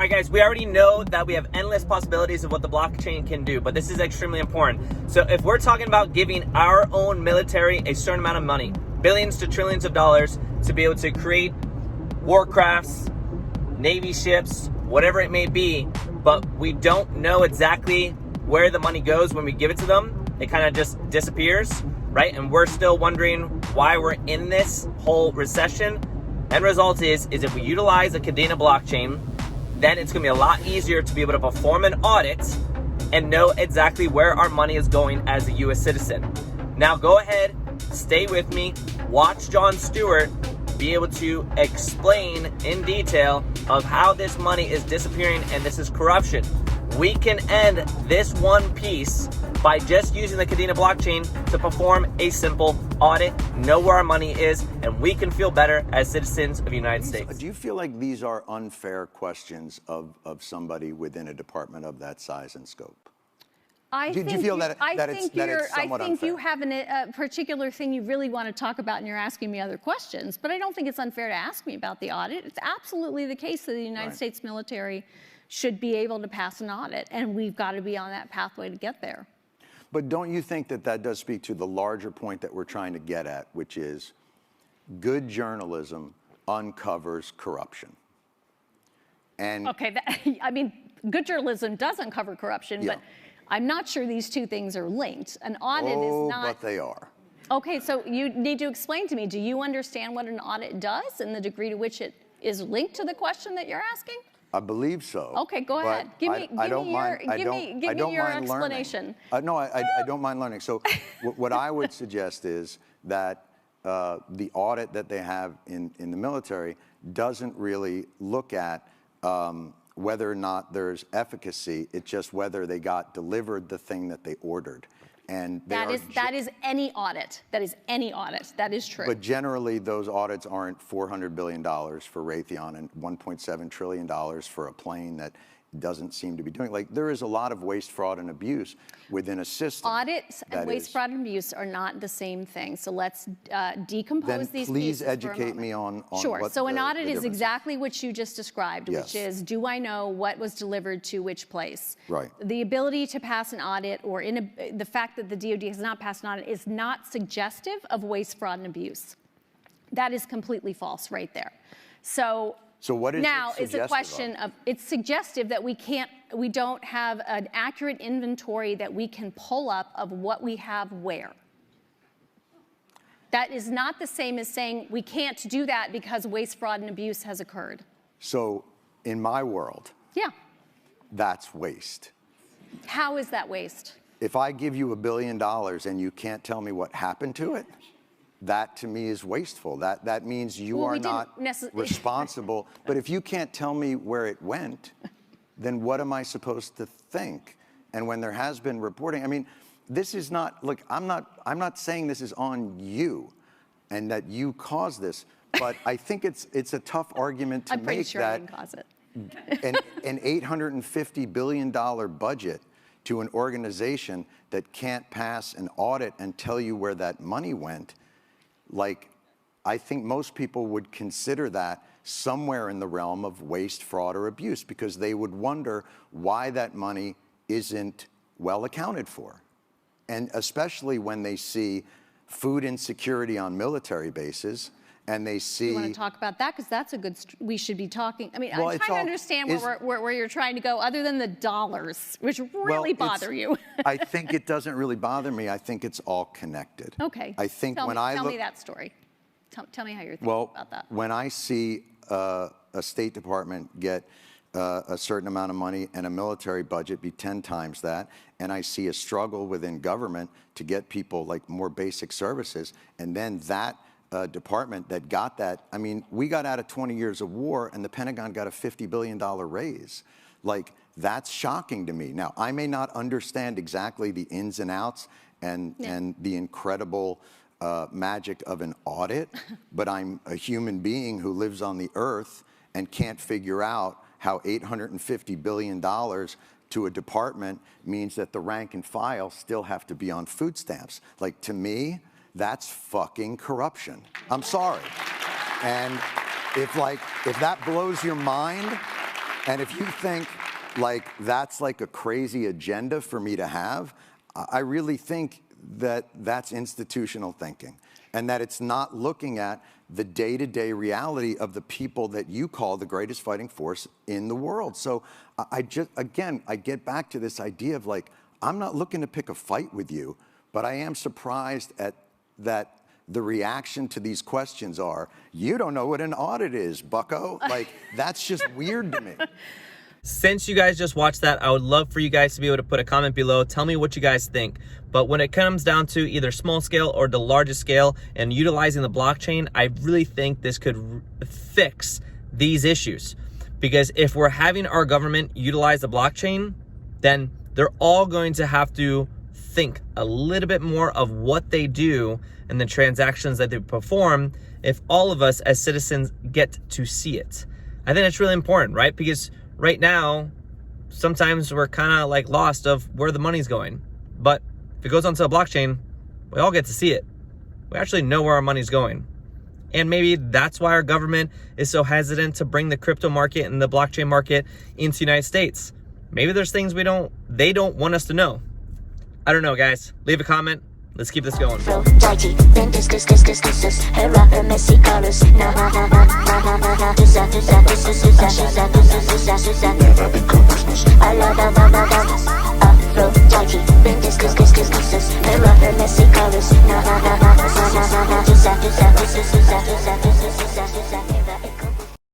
All right, guys, we already know that we have endless possibilities of what the blockchain can do, but this is extremely important. So if we're talking about giving our own military a certain amount of money, billions to trillions of dollars, to be able to create warcrafts, Navy ships, whatever it may be, but we don't know exactly where the money goes when we give it to them, it kind of just disappears, right? And we're still wondering why we're in this whole recession. End result is if we utilize a Kadena blockchain, then it's going to be a lot easier to be able to perform an audit and know exactly where our money is going as a U.S. citizen. Now go ahead, stay with me, watch John Stewart be able to explain in detail of how this money is disappearing and this is corruption. We can end this one piece by just using the Kadena blockchain to perform a simple audit, know where our money is, and we can feel better as citizens of the United States. Do you feel like these are unfair questions of somebody within a department of that size and scope? Do you feel that it's somewhat unfair? You have a particular thing you really want to talk about and you're asking me other questions, but I don't think it's unfair to ask me about the audit. It's absolutely the case that the United States military should be able to pass an audit, and we've got to be on that pathway to get there. But don't you think that does speak to the larger point that we're trying to get at, which is good journalism uncovers corruption? And okay, I mean, good journalism does uncover corruption, but I'm not sure these two things are linked. An audit is not. But they are. Okay, so you need to explain to me, do you understand what an audit does and the degree to which it is linked to the question that you're asking? I believe so. Okay, go ahead. Give me your explanation. No, I don't mind learning. So what I would suggest is that the audit that they have in the military doesn't really look at whether or not there's efficacy. It's just whether they got delivered the thing that they ordered. And that is any audit. That is any audit. That is true. But generally, those audits aren't $400 billion for Raytheon and $1.7 trillion for a plane that doesn't seem to be doing. Like, there is a lot of waste, fraud, and abuse within a system. Audits and waste, fraud, and abuse are not the same thing. So let's decompose these pieces for a moment. Please educate me on Sure. What so an audit is difference exactly what you just described, which is, do I know what was delivered to which place? Right. The ability to pass an audit, or the fact that the DoD has not passed an audit, is not suggestive of waste, fraud, and abuse. That is completely false right there. So what is now it's a question of, it's suggestive that we don't have an accurate inventory that we can pull up of what we have where. That is not the same as saying we can't do that because waste, fraud, and abuse has occurred. So in my world, that's waste. How is that waste? If I give you $1 billion and you can't tell me what happened to it, that to me is wasteful. That means you are not responsible. But if you can't tell me where it went, then what am I supposed to think? And when there has been reporting, I mean, this is not, look, I'm not saying this is on you and that you caused this, but I think it's a tough argument to I'm pretty make sure I didn't cause it. an $850 billion budget to an organization that can't pass an audit and tell you where that money went. Like, I think most people would consider that somewhere in the realm of waste, fraud, or abuse, because they would wonder why that money isn't well accounted for. And especially when they see food insecurity on military bases, and they see... You want to talk about that? Because that's a good... we should be talking... I mean, I'm trying to understand where you're trying to go, other than the dollars, which really bother you. I think it doesn't really bother me. I think it's all connected. Okay. I think tell me that story. Tell me how you're thinking about that. When I see a State Department get a certain amount of money and a military budget be 10 times that, and I see a struggle within government to get people like more basic services, and then that department that got that, I mean, we got out of 20 years of war and the Pentagon got a $50 billion raise. Like, that's shocking to me. Now, I may not understand exactly the ins and outs and the incredible magic of an audit, but I'm a human being who lives on the earth and can't figure out how $850 billion to a department means that the rank and file still have to be on food stamps. Like, to me, that's fucking corruption. I'm sorry. And if that blows your mind, And if you think like that's like a crazy agenda for me to have, I really think that that's institutional thinking, and that it's not looking at the day-to-day reality of the people that you call the greatest fighting force in the world. So I get back to this idea of like, I'm not looking to pick a fight with you, but I am surprised at that the reaction to these questions are, you don't know what an audit is, bucko. Like, that's just weird to me. Since you guys just watched that, I would love for you guys to be able to put a comment below. Tell me what you guys think. But when it comes down to either small scale or the largest scale and utilizing the blockchain, I really think this could fix these issues. Because if we're having our government utilize the blockchain, then they're all going to have to think a little bit more of what they do and the transactions that they perform if all of us as citizens get to see it. I think that's really important, right? Because right now, sometimes we're kind of like lost of where the money's going. But if it goes onto a blockchain, we all get to see it. We actually know where our money's going. And maybe that's why our government is so hesitant to bring the crypto market and the blockchain market into the United States. Maybe there's things they don't want us to know. I don't know, guys. Leave a comment. Let's keep this going. Afro